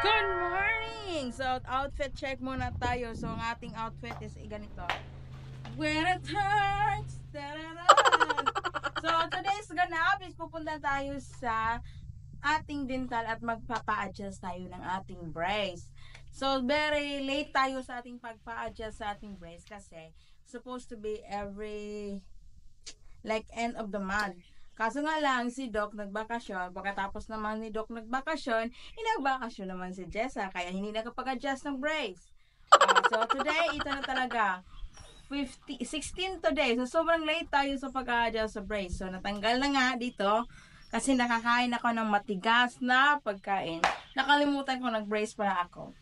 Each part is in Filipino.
Good morning! So, outfit check muna tayo. So, ang ating outfit is ganito. When it hurts, tararan. So, today's ganap is pupunta tayo sa ating dental at magpapa-adjust tayo ng ating brace. So, very late tayo sa ating pagpa-adjust sa ating brace kasi supposed to be every like end of the month. Kaso nga lang, si Doc nagbakasyon. Pagkatapos naman ni Doc nagbakasyon, inagbakasyon naman si Jessa. Kaya hindi nakapag-adjust ng brace. So today, ito na talaga. 16 today. So sobrang late tayo sa pag-adjust sa brace. So natanggal na nga dito. Kasi nakakain ako ng matigas na pagkain. Nakalimutan ko nag-brace pala ako.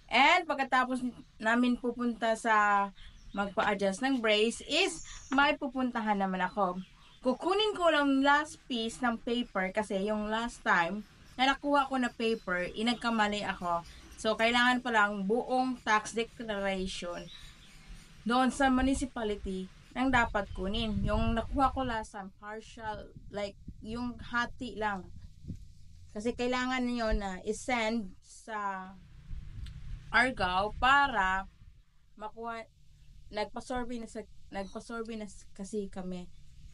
And pagkatapos namin pupunta sa magpa-adjust ng brace is may pupuntahan naman ako. Kukunin ko lang last piece ng paper kasi yung last time na nakuha ko na paper, inagkamali ako. So, kailangan pa lang buong tax declaration doon sa municipality nang dapat kunin. Yung nakuha ko last time, partial, like yung hati lang. Kasi kailangan nyo na isend sa Argao para makuha, nagpa-survey na kasi kami.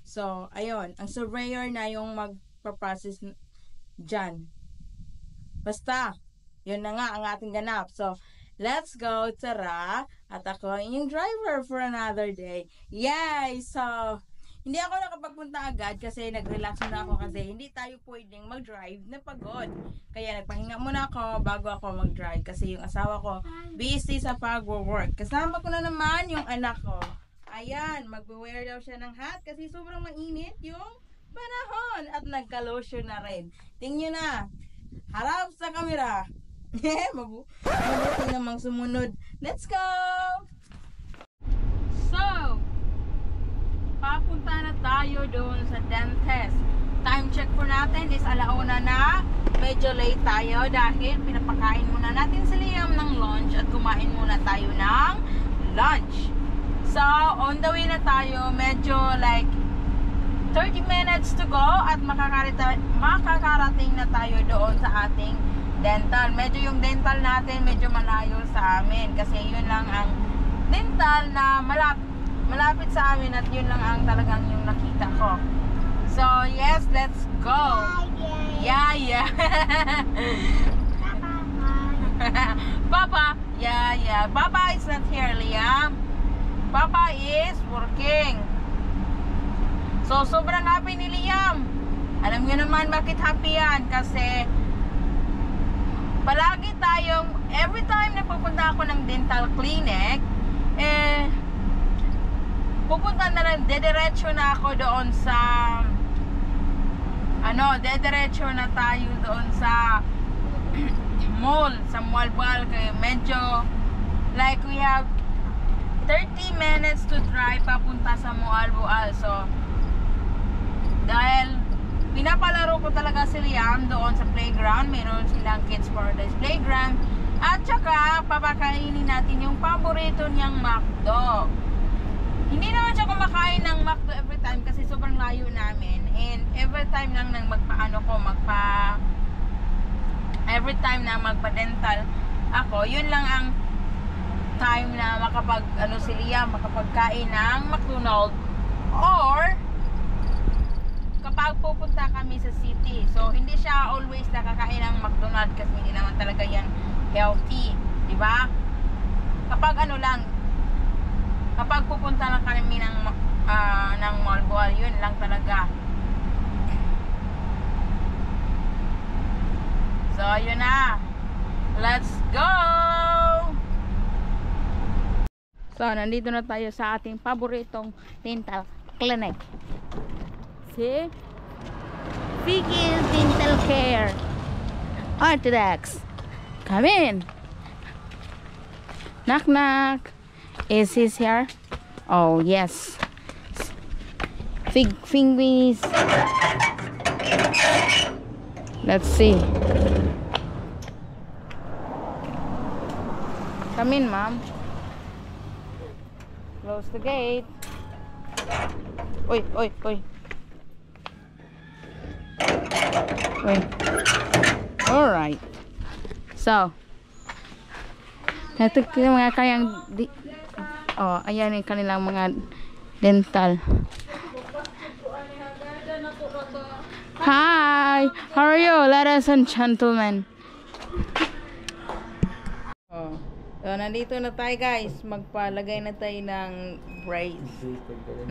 So, ayun, ang surveyor na yung magpa-process dyan. Basta, yun na nga ang ating ganap. So, let's go, tara. At ako yung driver for another day. Yay! So, hindi ako nakapagpunta agad kasi nag-relax muna ako kasi hindi tayo pwedeng mag-drive na pagod. Kaya nagpahinga muna ako bago ako mag-drive kasi yung asawa ko busy sa pag-work. Kasama ko na naman yung anak ko. Ayan, mag-wear daw siya ng hat kasi sobrang mainit yung panahon at nagka-lotion na rin. Tingnan na, harap sa camera. Mabuti namang sumunod. Let's go! So, papunta na tayo doon sa dentist. Time check po natin is 1:00 na. Medyo late tayo dahil pinapakain muna natin si Liam ng lunch at kumain muna tayo ng lunch. So, on the way na tayo, medyo like 30 minutes to go at makakarating na tayo doon sa ating dental. Medyo yung dental natin medyo malayo sa amin kasi yun lang ang dental na malapit sa amin at yun lang ang talagang yung nakita ko. So, yes, let's go. Yeah. Papa, yeah. Papa is not here, Liam. Papa is working. So, sobrang happy ni Liam. Alam niyo naman bakit happy yan. Kasi, palagi tayong, every time na pupunta ako ng dental clinic, pupunta na lang, dediretso na ako doon sa, dediretso na tayo doon sa mall, sa Malbal. Kaya medyo, like we have 30 minutes to drive papunta sa Moalboal. So, dahil pinapalaro ko talaga si Liam doon sa playground. Meron silang Kids Paradise Playground. At saka, papakainin natin yung paborito niyang McDo. Hindi naman siya kumakain ng McDo every time kasi sobrang layo namin. And every time lang every time na magpa-dental ako, yun lang ang time na si Liam makapagkain ng McDonald's or kapag pupunta kami sa city. So, hindi siya always nakakain ng McDonald's kasi hindi naman talaga yan healthy. Diba? Kapag kapag pupunta lang kami ng Malboal, yun lang talaga. So, yun na. Let's go! So, nandito na tayo sa ating paboritong dental clinic. See? Vicky's Dental Care. Orthodox. Come in. Knock knock. Is he here? Oh, yes. Fingers. Let's see. Come in, ma'am. Close the gate. Oi. All right. So, ito yung mga kayang ayan yung kanilang mga dental. Hi! How are you, ladies and gentlemen? So, nandito na tayo guys. Magpalagay na tayo ng brace.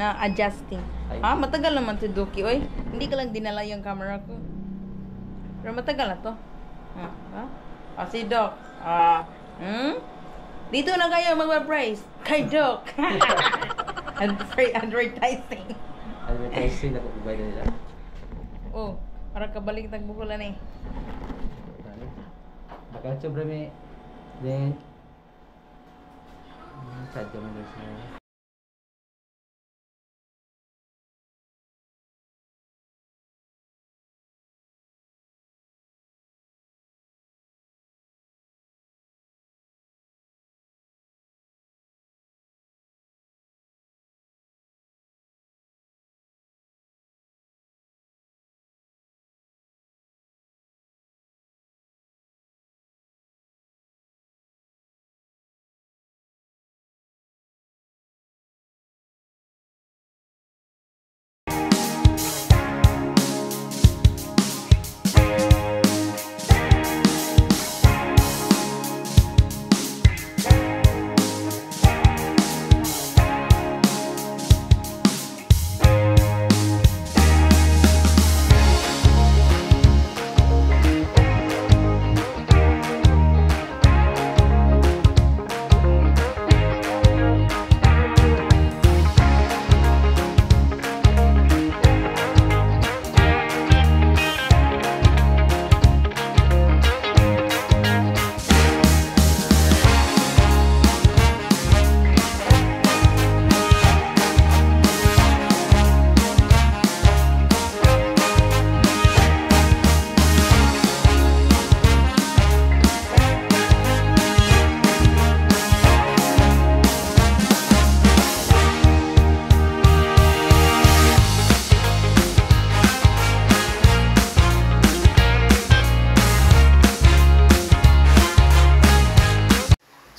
Na adjusting. Matagal naman to Duki, oy. Hindi ka lang dinala yung camera ko. Pero matagal na to. Si Doc. Dito na kayo magpa-brace. Kay Doc. Advertising. Advertising na kung nila. Para kabalik tagbukulan eh. Bakal sobra may then sadya man sa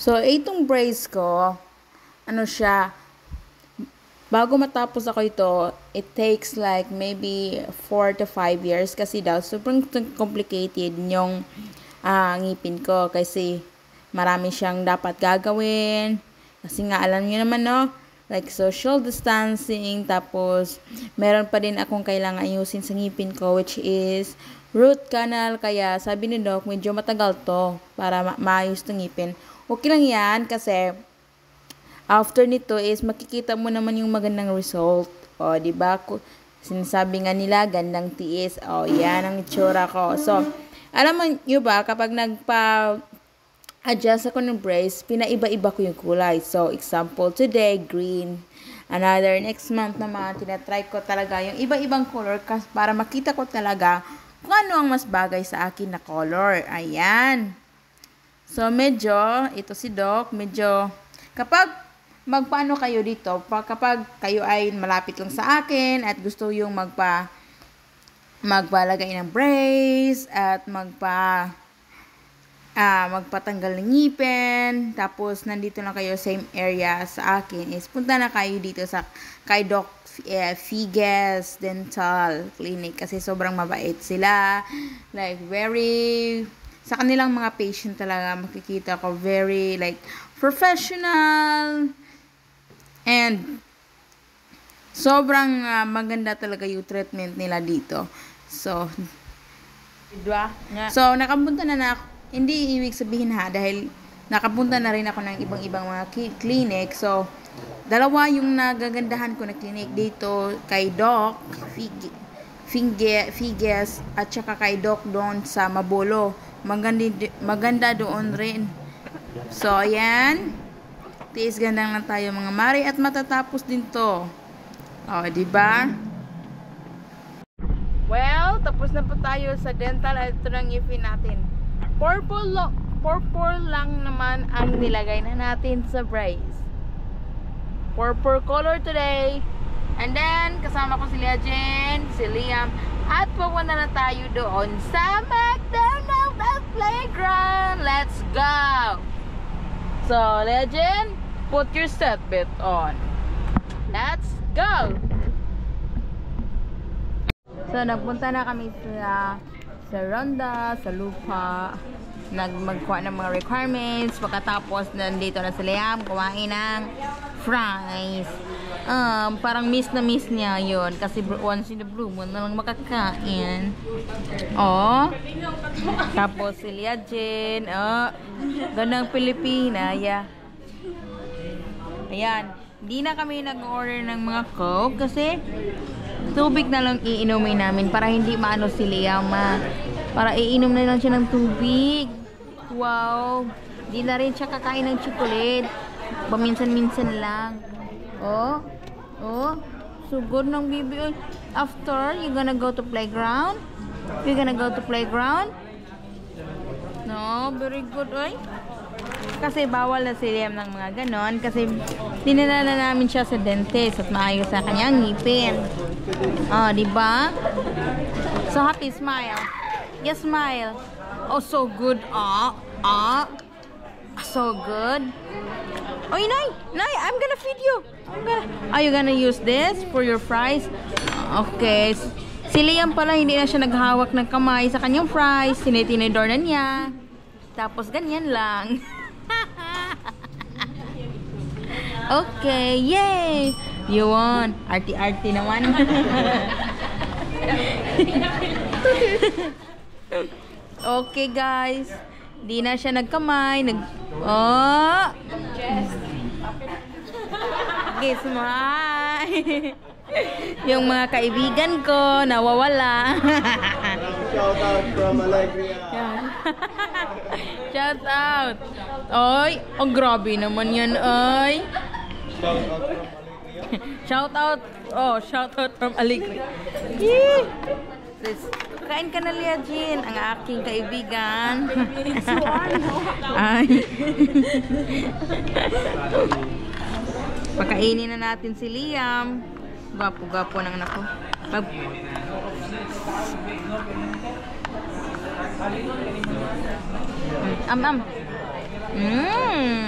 So, itong brace ko, ano siya, bago matapos ako ito, it takes like maybe 4 to 5 years kasi daw, sobrang complicated yung ngipin ko kasi marami siyang dapat gagawin. Kasi nga, alam niyo naman, no? Like social distancing, tapos meron pa din akong kailangan ayusin sa ngipin ko, which is root canal. Kaya sabi ni Doc, medyo matagal to para maayos itong ngipin. Okay lang yan kasi after nito is makikita mo naman yung magandang result. Diba? Sinasabi nga nila, gandang tiis. Yan ang itsura ko. So, alam mo nyo ba, kapag nagpa-adjust ako ng brace, pinaiba-iba ko yung kulay. So, example, today, green. Another, next month naman, tinatry ko talaga yung iba-ibang color para makita ko talaga kung ano ang mas bagay sa akin na color. Ayan. So, medyo, ito si Doc, medyo, kapag magpaano kayo dito, kapag kayo ay malapit lang sa akin at gusto yung magpalagay ng brace at magpatanggal ng ngipin, tapos nandito lang kayo same area sa akin, is punta na kayo dito kay Doc Figes Dental Clinic kasi sobrang mabait sila. Like, sa kanilang mga patient talaga makikita ko very like professional and sobrang maganda talaga yung treatment nila dito. So nakapunta na ako, hindi ibig sabihin dahil nakapunta na rin ako ng ibang mga clinic. So dalawa yung nagagandahan ko na clinic dito kay Doc Figes at saka kay Doc doon sa Mabolo. Maganda doon rin. So, ayan. Tiis gandang lang tayo mga mari at matatapos din to. Diba? Well, tapos na po tayo sa dental at ito ng ngipin natin. Purple lang naman ang nilagay na natin sa brace. Purple color today. And then, kasama ko si Jen, si Liam, at pupunta na tayo doon sa McDonald's playground. Let's go! So, Legend, put your seatbelt on. Let's go! So, nagpunta na kami sa Ronda, sa lupa. Magkuha ng mga requirements. Pagkatapos, nandito na si Liam, kumain ng fries. Parang miss na miss niya yun. Kasi once in the blue moon na lang makakain. Oh. Tapos si Lia Jen. Oh. Gandang Pilipina. Yeah. Ayan. Hindi na kami nag-order ng mga Coke kasi tubig na lang iinumin namin para hindi maano si Liam. Para iinom na lang siya ng tubig. Wow. Hindi na rin siya kakain ng chocolate. Paminsan-minsan lang. Oh. Oh. So good ng baby. After, you gonna go to playground? You gonna go to playground? No, very good. Oy. Kasi bawal na si Liam ng mga ganon. Kasi dinala na namin siya sa dentist at maayos sa kanyang ngipin. Oh, diba? So happy, smile. Yes, smile. Oh, so good. So good. Oh, Nay, I'm gonna feed you. Are you gonna use this for your fries? Okay. Si Liam pala, hindi na siya naghawak ng kamay sa kanyang fries. Tinitinidor na niya. Tapos ganyan lang. Okay, yay! You won. Arty-arty naman. Okay, guys. Di na siya nagkamay. Oh! Okay, smile. Yung mga kaibigan ko, nawawala. Shout out from Alegria. Shout out. Oy, ang grabe naman yan, oy. Shout out from Alegria. Shout out. Oh, shout out from Alegria. Kain ka na, Lia Jean, ang aking kaibigan. Ay. Pakainin na natin si Liam. Gwapo-gwapo ng anak ko. Mmm.